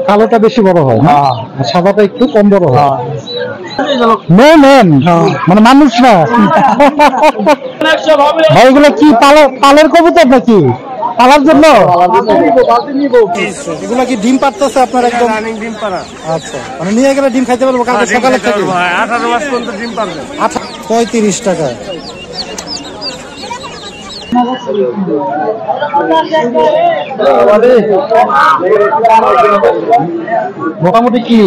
কালোটা বেশি বড় হয়, সাদাটা একটু কম বড় হয়। মানে মানুষ না ভাই, এগুলো কি পালের কবুতর নাকি পালার জন্য? এগুলা কি ডিম পারতেছে আপনার? একদম ডিম পাড়া। আচ্ছা, মানে নিয়ে গেলে ডিম খাইতে পারবো কালকে সকালে থেকে? 18 মাস পর্যন্ত ডিম পারবে। 35 টাকা। মোটামুটি কি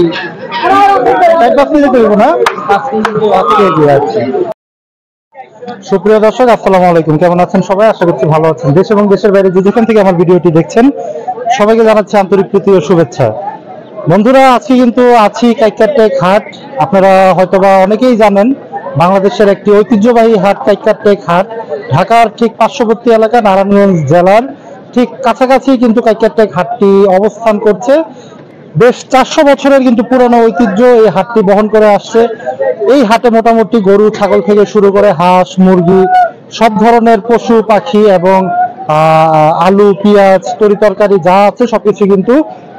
4-5 কেজি করবো না? 5 কেজি। আচ্ছা, সুপ্রিয় দর্শক আসসালামু আলাইকুম, কেমন আছেন সবাই? আশা করছি ভালো আছেন। দেশ এবং দেশের বাইরে যে যেখান থেকে আমার ভিডিওটি দেখছেন সবাইকে জানাচ্ছি আন্তরিক প্রীতি ও শুভেচ্ছা। বন্ধুরা, আজকে কিন্তু আছি কাইকারটেক হাট। আপনারা হয়তোবা অনেকেই জানেন বাংলাদেশের একটি ঐতিহ্যবাহী হাট কাইকারটেক হাট। ঢাকার ঠিক পার্শ্ববর্তী এলাকা নারায়ণগঞ্জ জেলার ঠিক কাছাকাছি কিন্তু কাইকারটেক হাটটি অবস্থান করছে। বেশ 400 বছরের কিন্তু পুরনো ঐতিহ্য এই হাটটি বহন করে আসছে। এই হাটে মোটামুটি গরু ছাগল থেকে শুরু করে হাঁস মুরগি সব ধরনের পশু পাখি এবং আলু পেঁয়াজ তরি তরকারি যা আছে সবকিছু কিন্তু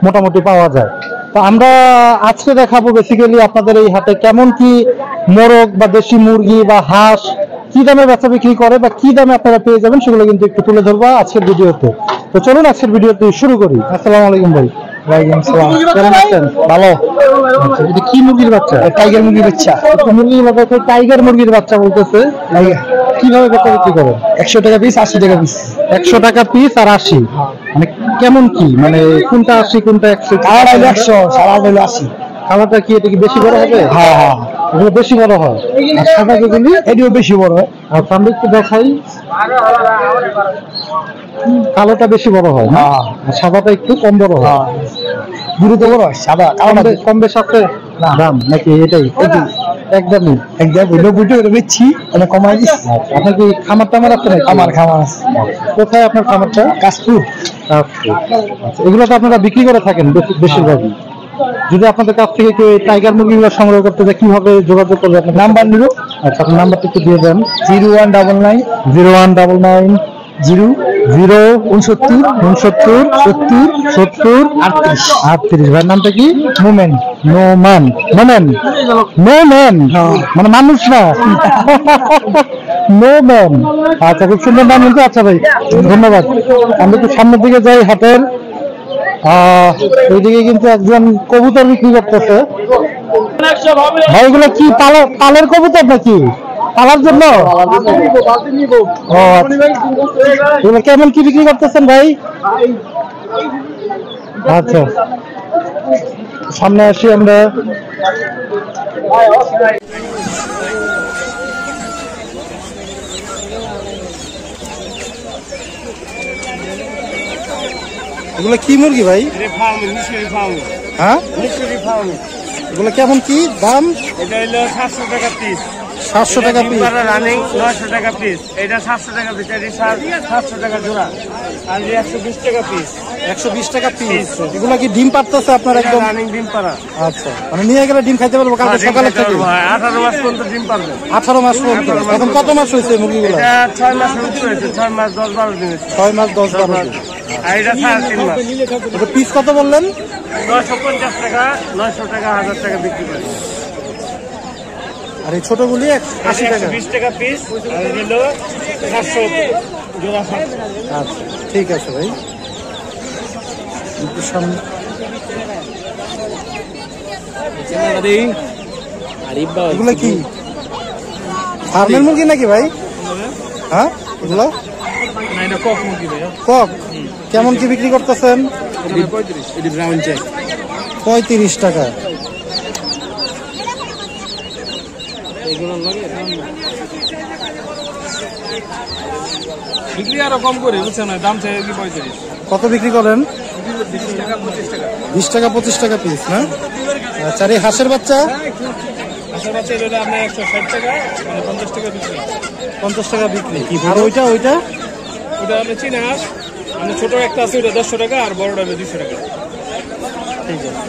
মোটামুটি পাওয়া যায়। তো আমরা আজকে দেখাবো বেসিক্যালি আপনাদের এই হাটে কেমন কি মোরগ বা দেশি মুরগি বা হাঁস কি দামে বেচা বিক্রি করে বা কি দামে আপনারা পেয়ে যাবেন সেগুলো কিন্তু একটু তুলে ধরবো আজকের ভিডিওতে। তো চলুন আজকের ভিডিওতে শুরু করি। আসসালামু আলাইকুম ভাই। ওয়ালাইকুম আসসালাম, কেমন আছেন? ভালো। আচ্ছা, এটা কি মুরগির বাচ্চা? টাইগার মুরগির বাচ্চা। মুরগির বাচ্চা, টাইগার মুরগির বাচ্চা বলতেছে। কিভাবে বেচা বিক্রি করেন? 100 টাকা পিস, 80 টাকা পিস। 100 টাকা পিস আর 80, মানে কেমন কি, মানে কোনটা 80 কোনটা 100? কালার হলো 100, সাদা হলো 80। কালারটা কি এটা কি বেশি বড় হবে? হ্যাঁ হ্যাঁ, এগুলো বেশি বড় হয়। আর সাদা যেগুলি এটিও বেশি বড় হয়। আর সামনে একটু দেখাই, কালোটা বেশি বড় হয়, আর সাদাটা একটু কম বড় হয়। গুরুত্ব বড় হয় সাদা, কম বেশ আছে দাম নাকি? এটাই একদমই বেচছি, মানে কমাই দিচ্ছি। আপনার কি খামার টামার আছে নাকি? আমার খামার আছে। কোথায় আপনার খামারটা? কাশপুর। আচ্ছা, এগুলো তো আপনারা বিক্রি করে থাকেন বেশিরভাগই। যদি আপনাদের কাছ থেকে কেউ টাইগার মুরগিগুলো সংগ্রহ করতে চায় কিভাবে যোগাযোগ করবে? আপনার নাম্বার নিল। আচ্ছা, আপনার নাম্বারটা একটু দিয়ে দেন। 0199 0199 0 69 70 70 38। ভাইয়ের নামটা কি? নোম্যান। নোম্যান মানে মানুষ না নোম্যান। আচ্ছা, খুব সুন্দর নাম কিন্তু। আচ্ছা ভাই, ধন্যবাদ। আমি একটু সামনের দিকে যাই হাটের। এইদিকে কিন্তু একজন কবুতর বিক্রি করতেছে। ভাই, এগুলো কি পালের কবুতর নাকি পালার জন্য? এগুলো কেমন কি বিক্রি করতেছেন ভাই? আচ্ছা, সামনে আসি আমরা। এগুলো কি মুরগি ভাই? হ্যাঁ, এগুলো কেমন কি দাম? এটা হলো 700 টাকা পিস। 700 টাকা পিস। রানিং 900 টাকা পিস। এটা 700 টাকা পিস। এটা 700 টাকা জোড়া। আর 120 টাকা পিস। 120 টাকা পিস। এগুলো কি ডিম পারতেছে আপনার? একদম রানিং ডিম পাড়া। আচ্ছা, মানে নিয়ে গেলে ডিম খাইতে পারবো কালকে সকালে থেকে? 18 মাস পর্যন্ত ডিম পারবে। 18 মাস পর্যন্ত। এখন কত মাস হয়েছে মুরগিগুলো? এটা 6 মাস হয়েছে। 6 মাস 10-12 দিন। 6 মাস 10-12 দিন। আর এটা 3.5 মাস। এটা পিস কত বললেন? 950 টাকা, 900 টাকা, 1000 টাকা বিক্রি করে। আর এই ছোটগুলি 80 টাকা। 120 টাকা পিস। আর এগুলো 700 জোড়া। আচ্ছা, ঠিক আছে ভাই। সামনে এগুলো কি ফার্মের মুরগি নাকি ভাই? হ্যাঁ, এগুলো কক। কেমন কি বিক্রি করতেছেন? 35 টাকা। বিক্রি আরো কম করে, বুঝছেন না? দাম চাই কি 35। কত বিক্রি করেন? 20 টাকা 25 টাকা। 20 টাকা 25 টাকা পিস না? আচ্ছা, এই হাঁসের বাচ্চা? হাঁসের বাচ্চা এটা আপনার 160 টাকা, মানে 50 টাকা বিক্রি। 50 টাকা বিক্রি। আর ওইটা ওটা আপনার চীনা হাঁস। মানে ছোট একটা আছে, ওটা 100 টাকা, আর বড়টা 200 টাকা। ঠিক আছে।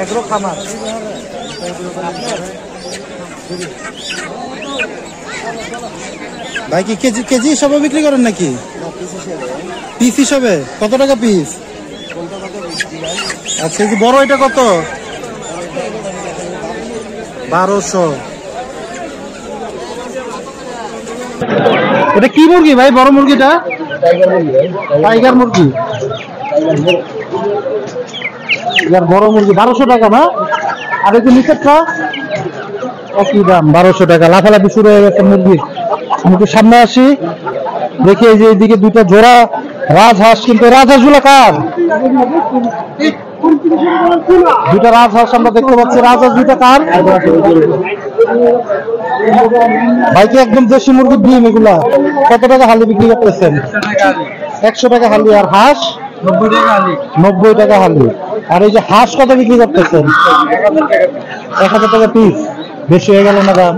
এগ্রো খামার। ভাই কি কেজি কেজি হিসাবে বিক্রি করেন নাকি? পিস হিসাবে কত টাকা পিস? আচ্ছা, এই যে বড় এটা কত? 1200। এটা কি মুরগি ভাই? বড় মুরগিটা টাইগার মুরগি। বড় মুরগি 1200 টাকা না? আর এই যে নিচেরটা একই দাম 1200 টাকা। লাফালাফি শুরু হয়ে গেছে মুরগি। আমি একটু সামনে আসি, দেখি এই যে এইদিকে দুটো জোড়া রাজহাঁস। কিন্তু রাজহাঁস গুলা কার? দুটা রাজহাঁস আমরা দেখতে পাচ্ছি। রাজহাঁস দুটা কার? ভাই কি একদম দেশি মুরগির ডিম এগুলা? কত টাকা হালি বিক্রি করতেছেন? 100 টাকা হালি। আর হাঁস 90 টাকা হালি। আর এই যে হাঁস কত বিক্রি করতেছেন? 1000 টাকা পিস। বেশি হয়ে গেল না দাম?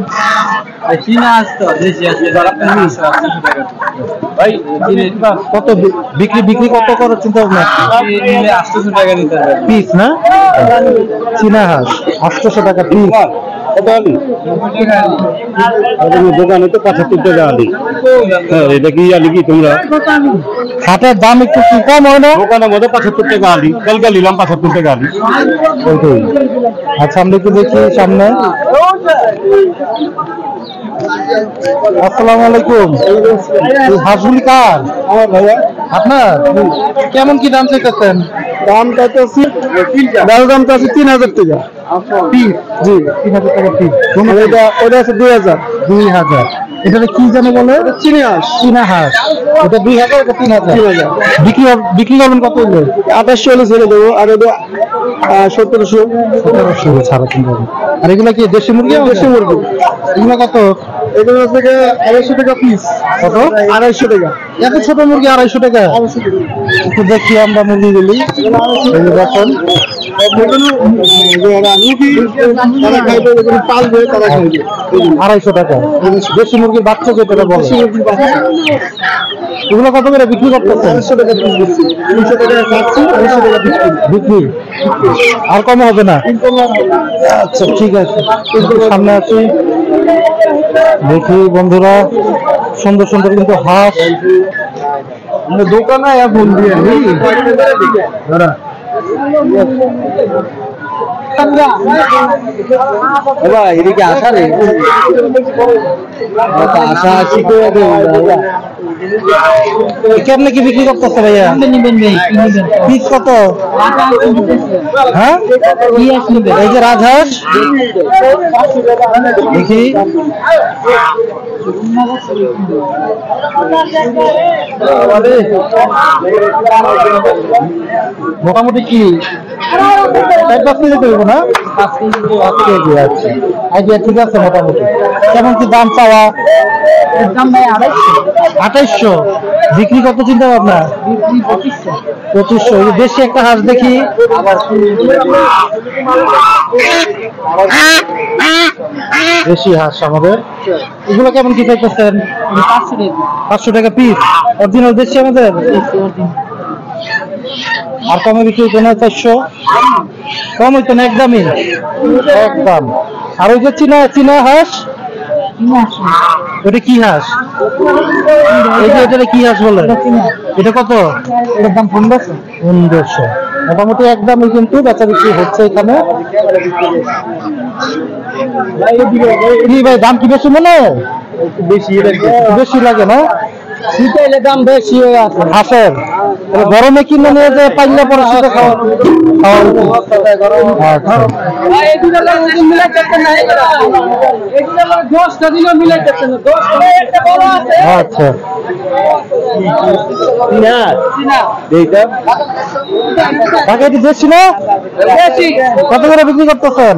কত বিক্রি কত করার চিন্তা ভাবনা? 800 টাকা পিস না? চীনা হাঁস 800 টাকা পিস। দোকানে তো 75 টাকা আলি। এটা কি আলি কি তোমরা? হাটের দাম একটু কি কম হয় না? দোকানের মধ্যে 75 টাকা আলি। কালকে নিলাম 75 টাকা আলি। আচ্ছা, আমরা একটু দেখি সামনে। আসসালামু আলাইকুম। হাঁসগুলি কার? আমার ভাইয়া। আপনার? কেমন কি দাম চাইতেছেন? দাম চাইতেছি, দাম চাইছি 3000 টাকা পিস। জি, 3000 টাকা পিস। ওটা আছে 2000। এটা কি জানে বলে? চীনা হাঁস। চীনা হাঁস ওটা 2000, এটা 3000। বিক্রি করবেন কত? 2800 ছেড়ে দেবো। আর ওটা 1700 ছাড়া চিন্তা। আর এগুলো কি দেশি মুরগি? দেশি মুরগি। এগুলো কত? এগুলো থেকে 250 টাকা পিস। কত? 250 টাকা। এত ছোট মুরগি 250 টাকা? একটু দেখি আমরা মুরগিগুলি। দেখুন, পালবে তারা 250 টাকা। দেশি মুরগির বাচ্চা যেটা বলে। এগুলো কত করে বিক্রি করতেছে? 200 টাকা বিক্রি। আর কম হবে না? আচ্ছা, ঠিক আছে। সামনে আছি, দেখি বন্ধুরা, সুন্দর সুন্দর কিন্তু হাঁস দোকানে ফোন দিয়ে এদিকে আসা নেই। কেমনে কি বিক্রি করতেছে ভাইয়া? পিস কত? হ্যাঁ, এই যে রাজহাঁস দেখি। মোটামুটি কি 4-5 কেজি করবো না? 5 কেজি। আচ্ছা, আইডিয়া ঠিক আছে। মোটামুটি কেমন কি দাম চাওয়া? 2800। বিক্রি কত চিন্তা ভাবনা? 2500। বেশি একটা হাঁস দেখি। দেশি হাঁস আমাদের। এগুলো কেমন কি চাইতেছেন? 500 টাকা পিস। অরিজিনাল দেশি আমাদের। আর কমে বিক্রি হতো না? 400। কম হইতো না? একদমই একদম। আর ওই যে চীনা হাঁস, ওটা কি হাঁস? এই যে এটা কি হাঁস বলে? এটা কত? এটার দাম 1500। মোটামুটি একদমই কিন্তু বেচা বিক্রি হচ্ছে এখানে। ভাই দাম কি বেশি মনে? বেশি লাগে না? শীতে দাম বেশি হয়ে আছে হাঁসের। গরমে কিনে নিয়ে যে পাইলে পরে শীতে খাওয়া আচ্ছা। বেশি না? কত করে বিক্রি করতেছেন?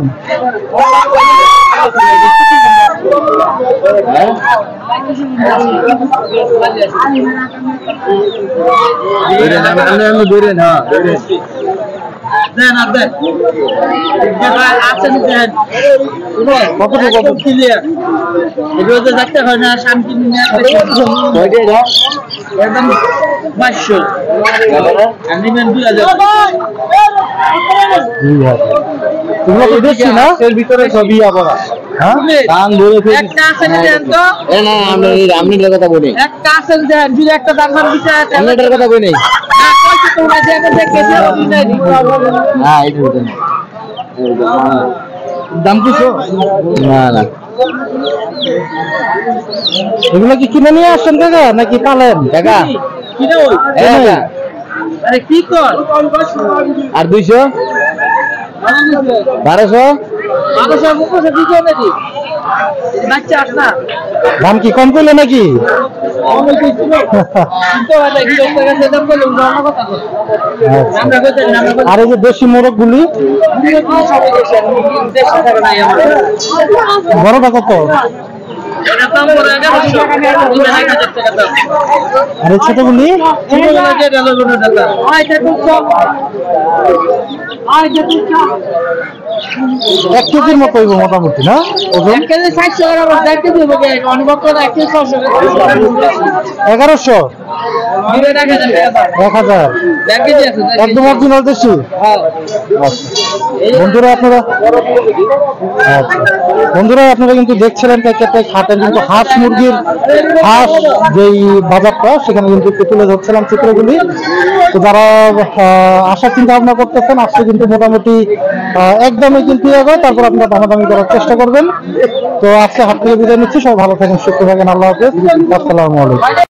দেখতে হয় না? শান্তি একদম 500। বেশি না? এর ভিতরে সবই আবার হ্যাঁ দাম বলে একটা আছে না দেন তো না আমি এটার কথা বলি একটা আছে দেন যদি একটা দাম দিতে আমি এটার কথা বলি নাই কইতে তোমরা যে দেখেছো বুঝাই দিই হ্যাঁ এটা বলেন দাম কিছু না না এগুলো কি কিনে নিয়ে আসছেন কাকা নাকি পালেন টাকা কি রে ওই টাকা আরে কি কর আর 200 1200 মানুষ মুখে দিকে নাকি বাচ্চা আস না দাম কি কম করলে নাকি আমি কিছু না তো এটা কি লোকের কাছে দাম বলে অন্য কথা কর আমরা কইতে আমরা আর এই যে দেশি মোরগ গুলি সবাই দেখছেন 150 টাকা নাই আমার বড়টা কত এটা দাম করে 1100 টাকা দাম আর এই ছোট গুলি এক কেজির মতো হইব মোটামুটি না ওজন 1100 1000 একদম অরিজিনাল দেশি বন্ধুরা আপনারা কিন্তু দেখছিলেন হাটের কিন্তু হাঁস মুরগির যেই বাজারটা সেখানে কিন্তু তুলে ধরছিলাম চিত্রগুলি। তো যারা আসার চিন্তা ভাবনা করতেছেন আসলে কিন্তু মোটামুটি একদমই কিন্তু তারপর আপনারা দামাদামি করার চেষ্টা করবেন। তো আজকে হাট থেকে বিদায় নিচ্ছি, সবাই ভালো থাকেন, সুস্থ থাকেন, আল্লাহ হাফেজ, আসসালামু আলাইকুম।